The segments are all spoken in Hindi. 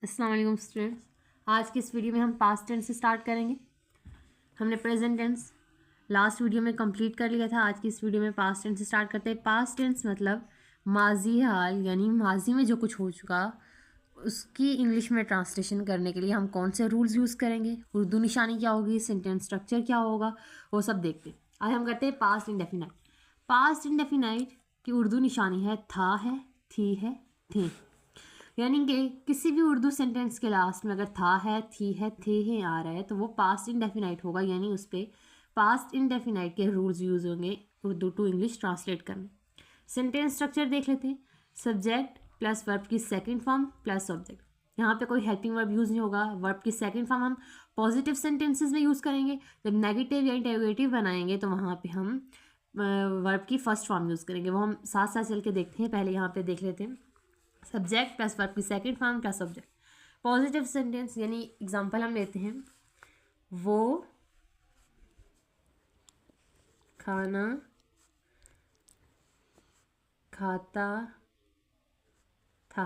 अस्सलाम वालेकुम स्टूडेंट्स। आज की इस वीडियो में हम पास्ट टेंस से स्टार्ट करेंगे। हमने प्रेजेंट टेंस लास्ट वीडियो में कंप्लीट कर लिया था। आज की इस वीडियो में पास्ट टेंस से स्टार्ट करते हैं। पास्ट टेंस मतलब माजी हाल, यानी माजी में जो कुछ हो चुका उसकी इंग्लिश में ट्रांसलेशन करने के लिए हम कौन से रूल्स यूज़ करेंगे, उर्दू निशानी क्या होगी, सेंटेंस स्ट्रक्चर क्या होगा, वो सब देखते हैं। आज हम करते हैं पास्ट इंडेफिनाइट। पास्ट इंडेफिनाइट की उर्दू निशानी है था है, थी है, थे। यानी कि किसी भी उर्दू सेंटेंस के लास्ट में अगर था है, थी है, थे हैं आ रहा है तो वो पास्ट इंडेफिनाइट होगा, यानी उस पर पास्ट इंडेफिनाइट के रूल्स यूज होंगे उर्दू टू इंग्लिश ट्रांसलेट करने। सेंटेंस स्ट्रक्चर देख लेते हैं। सब्जेक्ट प्लस वर्ब की सेकंड फॉर्म प्लस ऑब्जेक्ट। यहाँ पे कोई हेल्पिंग वर्ब यूज़ नहीं होगा। वर्ब की सेकंड फॉर्म हम पॉजिटिव सेंटेंसेस में यूज़ करेंगे। जब नेगेटिव या इंटरोगेटिव बनाएंगे तो वहाँ पे हम वर्ब की फर्स्ट फॉर्म यूज़ करेंगे। वो हम साथ साथ चल के देखते हैं। पहले यहाँ पे देख लेते हैं। सब्जेक्ट प्लस वर्ब की second form plus object. Positive sentence यानी एग्जांपल हम लेते हैं, वो खाना खाता था।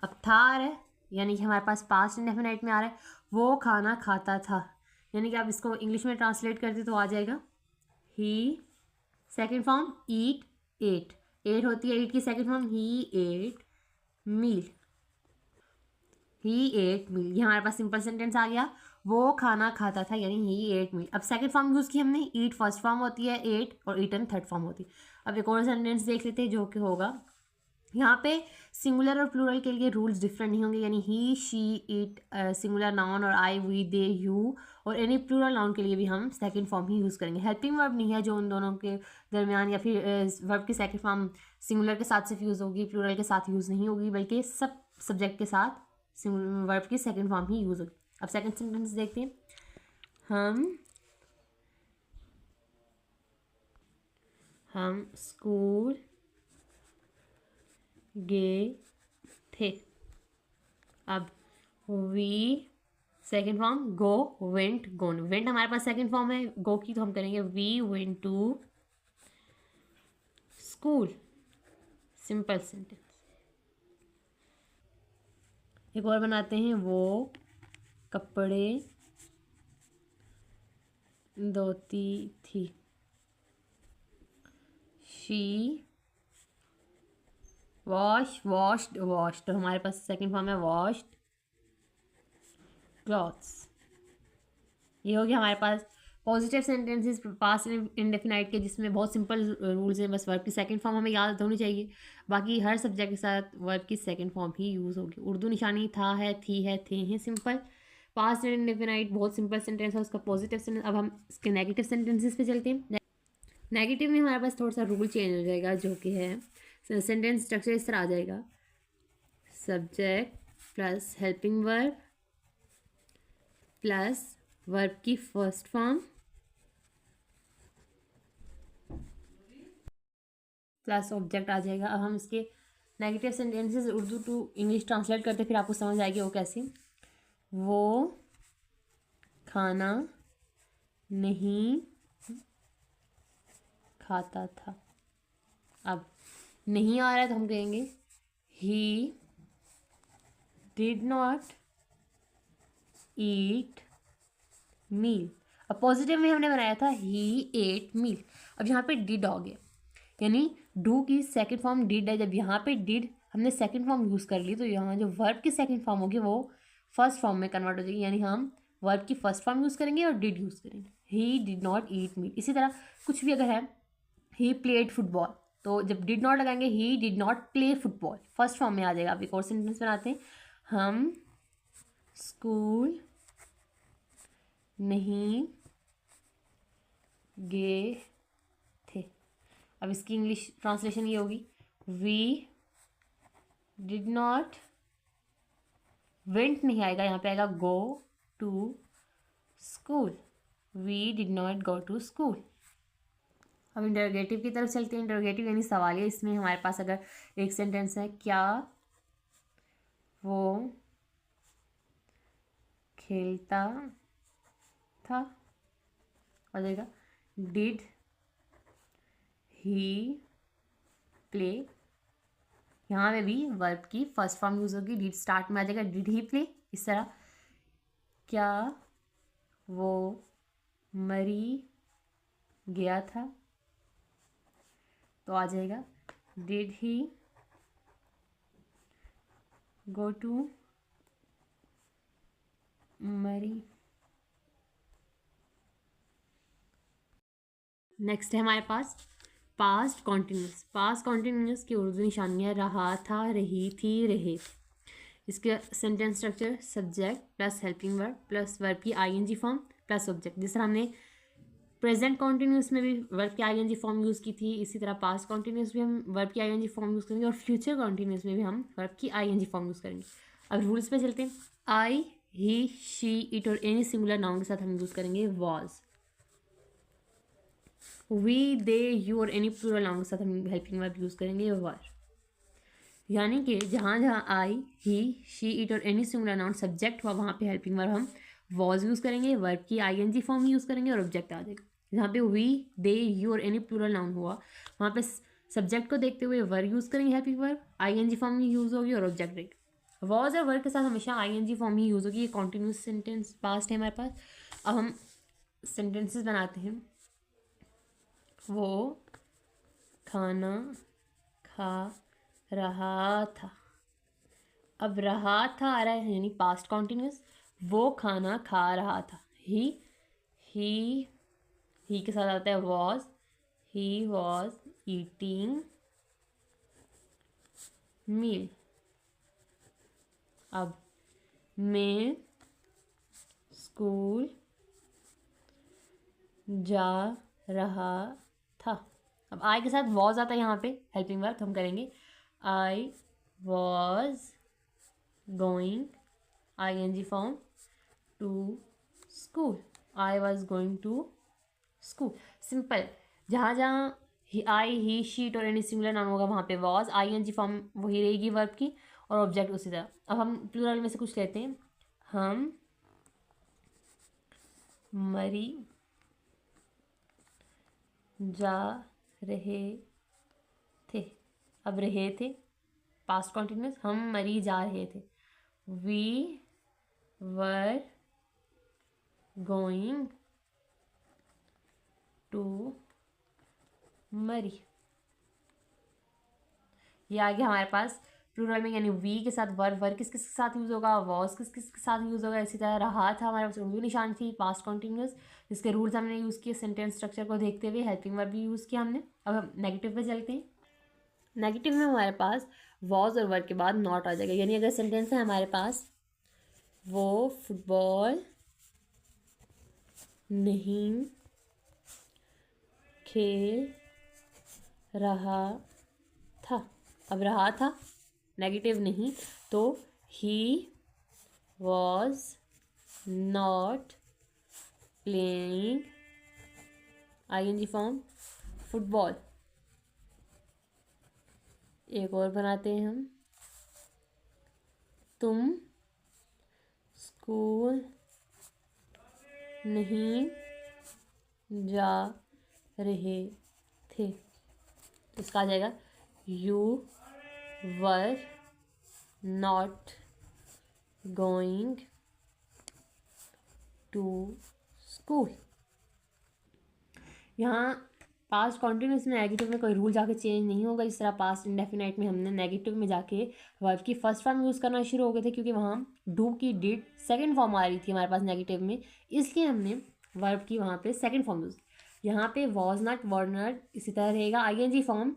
अब था आ रहा है यानी कि हमारे पास पास्ट इंडेफिनाइट में आ रहा है, वो खाना खाता था। यानी कि आप इसको इंग्लिश में ट्रांसलेट करते तो आ जाएगा ही, सेकंड फॉर्म ईट, एट। एट होती है एट की सेकंड फॉर्म, ही एट मील। ही एट मील, ये हमारे पास सिंपल सेंटेंस आ गया। वो खाना खाता था यानी ही एट मील। अब सेकंड फॉर्म यूज़ की हमने, ईट फर्स्ट फॉर्म होती है एट, और ईटन थर्ड फॉर्म होती है। अब एक और सेंटेंस देख लेते हैं जो कि होगा, यहाँ पे सिंगुलर और प्लूरल के लिए रूल्स डिफरेंट नहीं होंगे, यानी ही, शी, इट सिंगुलर नाउन, और आई, वी, दे, यू, और एनी प्लूरल नाउन के लिए भी हम सेकंड फॉर्म ही यूज़ करेंगे। हेल्पिंग वर्ब नहीं है जो उन दोनों के दरमियान, या फिर वर्ब की सेकंड फॉर्म सिंगुलर के साथ सिर्फ यूज़ होगी, प्लूरल के साथ यूज़ नहीं होगी, बल्कि सब सब्जेक्ट के साथ वर्ब की सेकंड फॉर्म ही यूज़ होगी। अब सेकंड सेंटेंस देखते हैं। हम स्कूल गए थे। अब we second form, go, went, gone. Went हमारे पास सेकेंड फॉर्म है गो की, तो हम करेंगे we went to school. Simple sentence. एक और बनाते हैं, वो कपड़े धोती थी। शी वॉश वॉश्ड वॉश्ड, तो हमारे पास सेकेंड फॉर्म है वॉश्ड क्लॉथ्स। ये हो गया हमारे पास पॉजिटिव सेंटेंसेस पास्ट इंडेफिनाइट के, जिसमें बहुत सिंपल रूल्स हैं। बस वर्ब की सेकंड फॉर्म हमें याद होनी चाहिए, बाकी हर सब्जेक्ट के साथ वर्ब की सेकंड फॉर्म ही यूज़ होगी। उर्दू निशानी था है, थी है, थे हैं, सिंपल। पास्ट इंडेफिनाइट बहुत सिंपल सेंटेंस है, उसका पॉजिटिव सेंटेंस। अब हम इसके नेगेटिव सेंटेंसेस पे चलते हैं। नेगेटिव में हमारे पास थोड़ा सा रूल चेंज हो जाएगा, जो कि है सेंटेंस स्ट्रक्चर इस तरह आ जाएगा, subject plus helping verb plus verb की फर्स्ट फॉर्म प्लस ऑब्जेक्ट आ जाएगा। अब हम इसके negative sentences Urdu to English translate करते, फिर आपको समझ आएगी वो कैसे। वो खाना नहीं खाता था। अब नहीं आ रहा है तो हम कहेंगे ही डिड नॉट ईट मील। अब पॉजिटिव में हमने बनाया था ही एट मील। अब यहाँ पे डिड हो गया, यानी डू की सेकंड फॉर्म डिड है। जब यहाँ पे डिड हमने सेकंड फॉर्म यूज़ कर ली तो यहाँ जो वर्ब की सेकंड फॉर्म होगी वो फर्स्ट फॉर्म में कन्वर्ट हो जाएगी, यानी हम वर्ब की फर्स्ट फॉर्म यूज़ करेंगे और डिड यूज़ करेंगे। He did not eat meat. इसी तरह कुछ भी अगर है, ही प्लेड फुटबॉल, तो जब डिड नॉट लगाएंगे he did not play football, first form में आ जाएगा। अब एक और सेंटेंस बनाते हैं, हम स्कूल नहीं गए थे। अब इसकी इंग्लिश ट्रांसलेशन ये होगी, वी डिड नॉट, वेंट नहीं आएगा, यहाँ पे आएगा go to school. We did not go to school. अब इंटरोगेटिव की तरफ चलते हैं। इंटरोगेटिव यानी सवालिया। इसमें हमारे पास अगर एक सेंटेंस है, क्या वो खेलता था, हो जाएगा डिड ही प्ले यहाँ पे भी वर्ब की फर्स्ट फॉर्म यूज होगी, डिड स्टार्ट में आ जाएगा, डिड ही प्ले, इस तरह क्या वो मरी गया था, तो आ जाएगा डिड ही गो टू मरी। नेक्स्ट है हमारे पास पास्ट कॉन्टिन्यूस। पास्ट कॉन्टिन्यूस की उर्दू निशानियाँ रहा था, रही थी, रहे थे। इसके sentence structure subject plus helping verb plus verb की आईएनजी फॉर्म प्लस ऑब्जेक्ट। जिस तरह हमने प्रेजेंट कॉन्टिन्यूस में भी वर्ब की आईएनजी फॉर्म यूज़ की थी, इसी तरह पास्ट कॉन्टिन्यूस भी हम वर्ब की आईएनजी फॉर्म यूज़ करेंगे और फ्यूचर कॉन्टिन्यूस में भी हम वर्ब की आईएनजी फॉर्म यूज़ करेंगे। अब रूल्स पे चलते हैं। आई, ही, शी, इट और एनी सिंगुलर नाउन के साथ हम यूज़ करेंगे वॉज। वी, दे, यू और एनी प्लूरल नाउन के साथ हम हेल्पिंग वर्ब यूज़ करेंगे वर। यानी कि जहाँ जहाँ आई, ही, शी, इट और एनी सिंगुलर नाउन सब्जेक्ट हुआ वहाँ पे हेल्पिंग वर्ब हम वॉज यूज़ करेंगे, वर्ब की आईएनजी फॉर्म यूज़ करेंगे और ऑब्जेक्ट आ जाएगा। जहाँ पे वी, दे, यू और एनी प्लूरल नाउन हुआ वहाँ पे सब्जेक्ट को देखते हुए वर यूज़ करेंगे हेल्पिंग वर्ब, आईएनजी फॉर्म ही यूज़ होगी और ऑब्जेक्ट रहेगा। वॉज और वर्ब के साथ हमेशा आईएनजी फॉर्म ही यूज़ होगी। ये कॉन्टिन्यूस सेंटेंस पास्ट है हमारे पास। अब हम सेंटेंसेस बनाते हैं। वो खाना खा रहा था। अब रहा था आ रहा है यानी पास्ट कॉन्टिन्यूस। वो खाना खा रहा था। ही के साथ आता है वॉज। ही वॉज ईटिंग मील। अब मैं स्कूल जा रहा था। अब आई के साथ वॉज आता है यहाँ पे हेल्पिंग वर्ब, तो हम करेंगे I was going I N G form to school. I was going to school. Simple. जहाँ जहाँ आई, ही, शीट और एनी सिंगुलर नाउन होगा वहाँ पे वॉज, आईएनजी फॉर्म वही रहेगी वर्ब की और ऑब्जेक्ट उसी तरह। अब हम प्लूरल में से कुछ लेते हैं। हम मरी जा रहे थे। अब रहे थे पास्ट कॉन्टिन्यूस, हम मरी जा रहे थे। वी वर गोइंग टू मरी। ये आ गया हमारे पास प्लूरल में, यानी वी के साथ वर किस किस के साथ यूज़ होगा, वॉज किस किस के साथ यूज़ होगा। इसी तरह रहा था हमारे पास उर्दू निशान थी पास्ट कॉन्टिन्यूस, जिसके रूल्स हमने यूज़ किए सेंटेंस स्ट्रक्चर को देखते हुए। हेल्पिंग वर्ब भी यूज़ किया हमने। अब हम नेगेटिव पे चलते हैं। नेगेटिव में हमारे पास वॉज और वर्ब के बाद नॉट आ जाएगा। यानी अगर सेंटेंस है हमारे पास वो फुटबॉल नहीं खेल रहा था। अब रहा था नेगेटिव नहीं, तो he was not playing I N G form football. एक और बनाते हैं हम। तुम स्कूल नहीं जा रहे थे, तो इसका आ जाएगा you were not going to school. यहाँ पास्ट कॉन्टिन्यूस में नेगेटिव में कोई रूल जाके चेंज नहीं होगा। जिस तरह पास्ट इंडेफिनाइट में हमने नेगेटिव में जाके वर्ब की फर्स्ट फॉर्म यूज़ करना शुरू हो गए थे, क्योंकि वहाँ डू की डिड सेकंड फॉर्म आ रही थी हमारे पास नेगेटिव में, इसलिए हमने वर्ब की वहाँ पे सेकंड फॉर्म यूज़। यहाँ पे वॉज नॉट, वर नॉट इसी तरह रहेगा। आईएनजी फॉर्म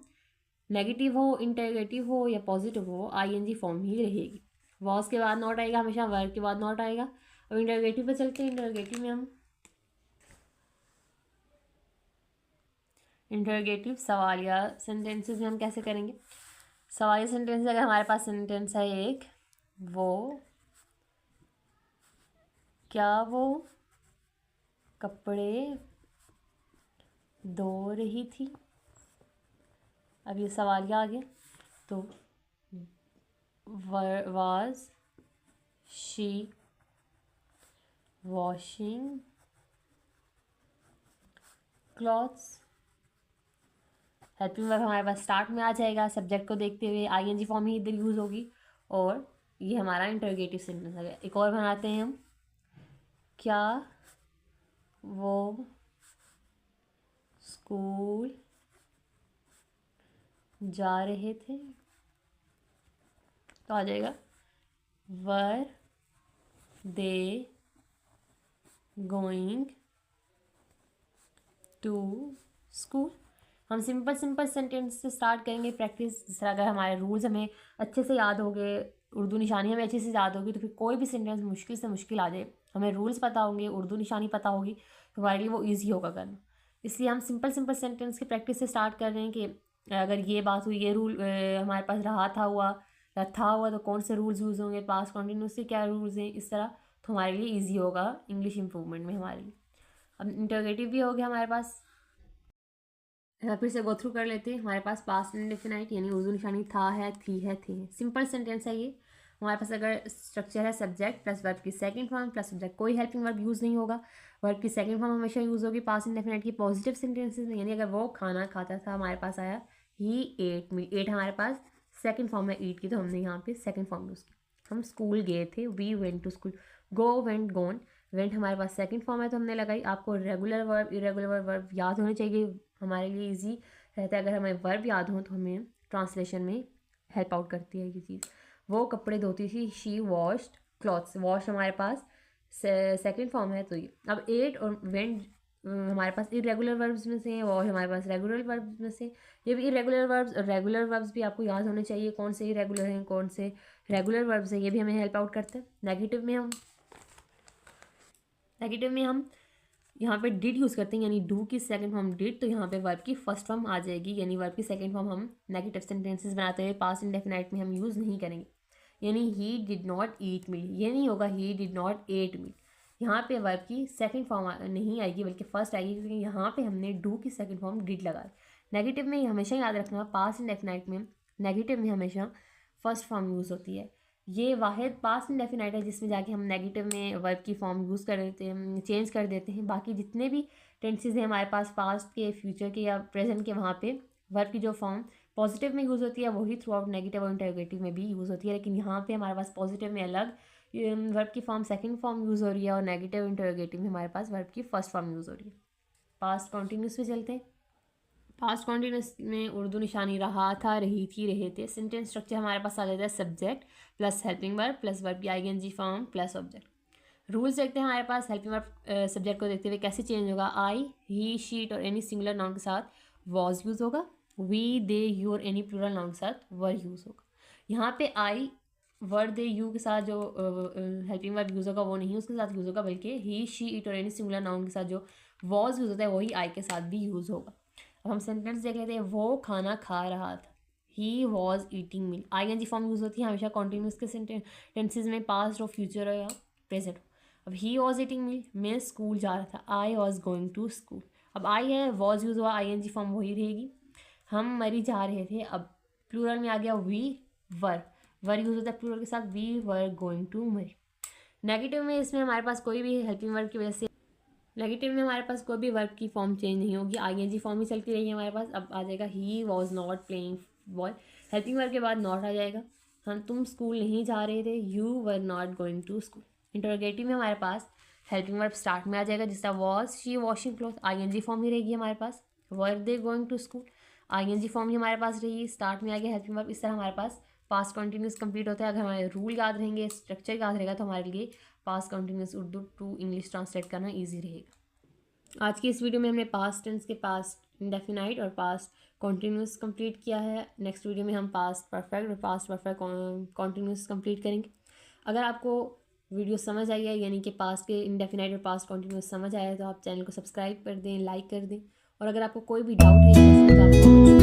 नेगेटिव हो, इंटरोगेटिव हो या पॉजिटिव हो, आईएनजी फॉर्म ही रहेगी। वॉज के बाद नॉट आएगा हमेशा, वर्ब के बाद नॉट आएगा। अब इंटरोगेटिव पे चलते हैं। इंटरोगेटिव में हम इंटरोगेटिव सवालिया सेंटेंसेस में हम कैसे करेंगे। सवालिया सेंटेंस अगर हमारे पास सेंटेंस है एक, वो क्या वो कपड़े धो रही थी। अब ये सवालिया आ गया, तो was she washing clothes. Helping verb हमारे पास स्टार्ट में आ जाएगा, सब्जेक्ट को देखते हुए आईएनजी फॉर्म ही इधर यूज़ होगी, और ये हमारा इंटरोगेटिव सेंटेंस है। एक और बनाते हैं हम, क्या वो स्कूल जा रहे थे, तो आ जाएगा वर दे गोइंग टू स्कूल। हम सिंपल सेंटेंस से स्टार्ट करेंगे प्रैक्टिस। जिस तरह अगर हमारे रूल्स हमें अच्छे से याद हो गए, उर्दू निशानी हमें अच्छे से याद होगी, तो फिर कोई भी सेंटेंस मुश्किल से मुश्किल आ जाए, हमें रूल्स पता होंगे, उर्दू निशानी पता होगी, तो हमारे लिए वो ईजी होगा करना। इसलिए हम सिंपल सेंटेंस की प्रैक्टिस से स्टार्ट कर रहे हैं कि अगर ये बात हुई, ये रूल हमारे पास रहा था हुआ या था हुआ, तो कौन से रूल्स यूज़ होंगे, पास्ट कॉन्टिन्यूस से क्या रूल्स हैं, इस तरह तो हमारे लिए ईजी होगा इंग्लिश इम्प्रूवमेंट में हमारे लिए। अब इंटरोगेटिव भी हो गया हमारे पास, फिर से गो थ्रू कर लेते हैं। हमारे पास पास्ट इंडेफिनाइट यानी उर्दू निशानी था है, थी है, थे है, सिंपल सेंटेंस है ये। हमारे पास अगर स्ट्रक्चर है सब्जेक्ट प्लस वर्ब की सेकंड फॉर्म प्लस सब्जेक्ट, कोई हेल्पिंग वर्ब यूज़ नहीं होगा। वर्ब की सेकंड फॉर्म हमेशा यूज़ होगी पास्ट इंडेफिनाइट की पॉजिटिव सेंटेंसेस में, यानी अगर वो खाना खाता था, हमारे पास आया ही एट मील, एट हमारे पास सेकंड फॉर्म है ईट की, तो हमने यहाँ पे सेकंड फॉर्म यूज़ की। हम स्कूल गए थे, we went to school. Go went gone, went हमारे पास सेकंड फॉर्म है तो हमने लगाई। आपको रेगुलर वर्ब इरेगुलर वर्ब याद होने चाहिए, हमारे लिए ईजी रहता है। अगर हमें वर्ब याद हो तो हमें ट्रांसलेशन में हेल्प आउट करती है ये चीज़। वो कपड़े धोती थी, शी वॉश्ड क्लॉथ्स। वॉश हमारे पास सेकंड फॉर्म है, तो ये अब एट और वेंट हमारे पास इरेगुलर वर्ब्स में से है, वॉश हमारे पास रेगुलर वर्ब्स में से। ये भी इरेगुलर वर्ब्स और रेगुलर वर्ब्स भी आपको याद होने चाहिए, कौन से इरेगुलर हैं कौन से रेगुलर वर्ब्स हैं, ये भी हमें हेल्प आउट करते हैं। नेगेटिव में हम यहाँ पे डिड यूज़ करते हैं, यानी डू की सेकंड फॉर्म डिड, तो यहाँ पे वर्ब की फर्स्ट फॉर्म आ जाएगी, यानी वर्ब की सेकंड फॉर्म हम नेगेटिव सेंटेंसेस बनाते हुए पास्ट इंडेफिनाइट में हम यूज़ नहीं करेंगे। यानी ही डिड नॉट ईट मील, ये नहीं होगा ही डिड नॉट एट मील। यहाँ पे वर्ब की सेकंड फॉर्म नहीं आएगी बल्कि फर्स्ट आएगी, क्योंकि यहाँ पे हमने डू की सेकंड फॉर्म डिड लगाई। नेगेटिव में हमेशा याद रखना, पास्ट इंडेफिनाइट में नेगेटिव में हमेशा फर्स्ट फॉर्म यूज़ होती है। ये वाहिद पास्ट इंडेफिनाइट है जिसमें जाके हम नेगेटिव में वर्ब की फॉर्म यूज़ कर देते हैं, चेंज कर देते हैं। बाकी जितने भी टेंसेज हैं हमारे पास पास्ट के, फ्यूचर के या प्रेजेंट के, वहाँ पे वर्ब की जो फॉर्म पॉजिटिव में यूज़ होती है वही थ्रू आउट नेगेटिव और इंटरोगेटिव में भी यूज़ होती है। लेकिन यहाँ पे हमारे पास पॉजिटिव में अलग वर्ब की फॉर्म सेकंड फॉर्म यूज़ हो रही है, और नेगेटिव इंटरोगेटिव में हमारे पास वर्ब की फर्स्ट फॉर्म यूज़ हो रही है। पास्ट कॉन्टिन्यूस पे चलते हैं। पास्ट कॉन्टिन्यूस में उर्दू निशानी रहा था, रही थी, रहे थे। सेंटेंस स्ट्रक्चर हमारे पास आ जाता है subject plus helping verb plus verb की ING form plus object. Rules देखते हैं हमारे पास हेल्पिंग वर्ब सब्जेक्ट को देखते हुए कैसे चेंज होगा। आई, ही, शीट और एनी सिंगुलर नाउन के साथ वॉज यूज़ होगा। वी, दे, यू और एनी प्लूरल नाउन के साथ वर यूज़ होगा। यहाँ पे आई, वर, दे, यू के साथ जो हेल्पिंग वर्ब यूज़ होगा वो नहीं उसके साथ यूज़ होगा, बल्कि ही, शी, इट और एनी सिंगुलर नाउन के साथ जो वॉज यूज़ होता है वही आई के साथ भी यूज़ होगा। अब हम सेंटेंस देख लेते हैं। वो खाना खा रहा था, he was eating meal. I N G form use होती है हमेशा कॉन्टिन्यूस के टेंसेज में, पास्ट और फ्यूचर या प्रेजेंट। अब ही वॉज ईटिंग मील, मैं स्कूल जा रहा था, I was going to school. अब आई है, वॉज यूज़ हुआ, आईएनजी फॉर्म वही रहेगी। हम मरी जा रहे थे, अब प्लूरल में आ गया वी वर, वर यूज़ होता है प्लूरल के साथ, वी वर गोइंग टू मरी। नेगेटिव में इसमें हमारे पास कोई भी हेल्पिंग वर्ब की वजह से नेगेटिव में हमारे पास कोई भी वर्ब की फॉर्म चेंज नहीं होगी, आईएनजी फॉर्म ही चलती रहेगी हमारे पास। अब आ जाएगा ही was not playing ball, helping verb के बाद नॉट आ जाएगा। हम तुम स्कूल नहीं जा रहे थे, you were not going to school. Interrogative में हमारे पास हेल्पिंग वर्ब स्टार्ट में आ जाएगा, जिसका was she washing cloth, ING form ही रहेगी हमारे पास। Were they going to school, ING form ही हमारे पास रहेगी, स्टार्ट में आ गया हेल्पिंग वर्ब। इस तरह हमारे पास पास्ट कॉन्टिन्यूस कंप्लीट होता है। अगर हमारे रूल याद रहेंगे, स्ट्रक्चर याद रहेगा, तो हमारे लिए past continuous Urdu to English translate करना ईजी रहेगा। आज की इस वीडियो में हमने पास्ट टेंस के पास्ट इंडेफिनाइट और पास्ट कॉन्टिन्यूस कंप्लीट किया है। नेक्स्ट वीडियो में हम पास्ट परफेक्ट और पास्ट परफेक्ट कॉन्टिन्यूस कंप्लीट करेंगे। अगर आपको वीडियो समझ आई है, यानी कि पास्ट के इंडेफिनाइट और पास्ट कॉन्टिन्यूस समझ आया है, तो आप चैनल को सब्सक्राइब कर दें, लाइक कर दें। और अगर आपको कोई भी डाउट है तो आप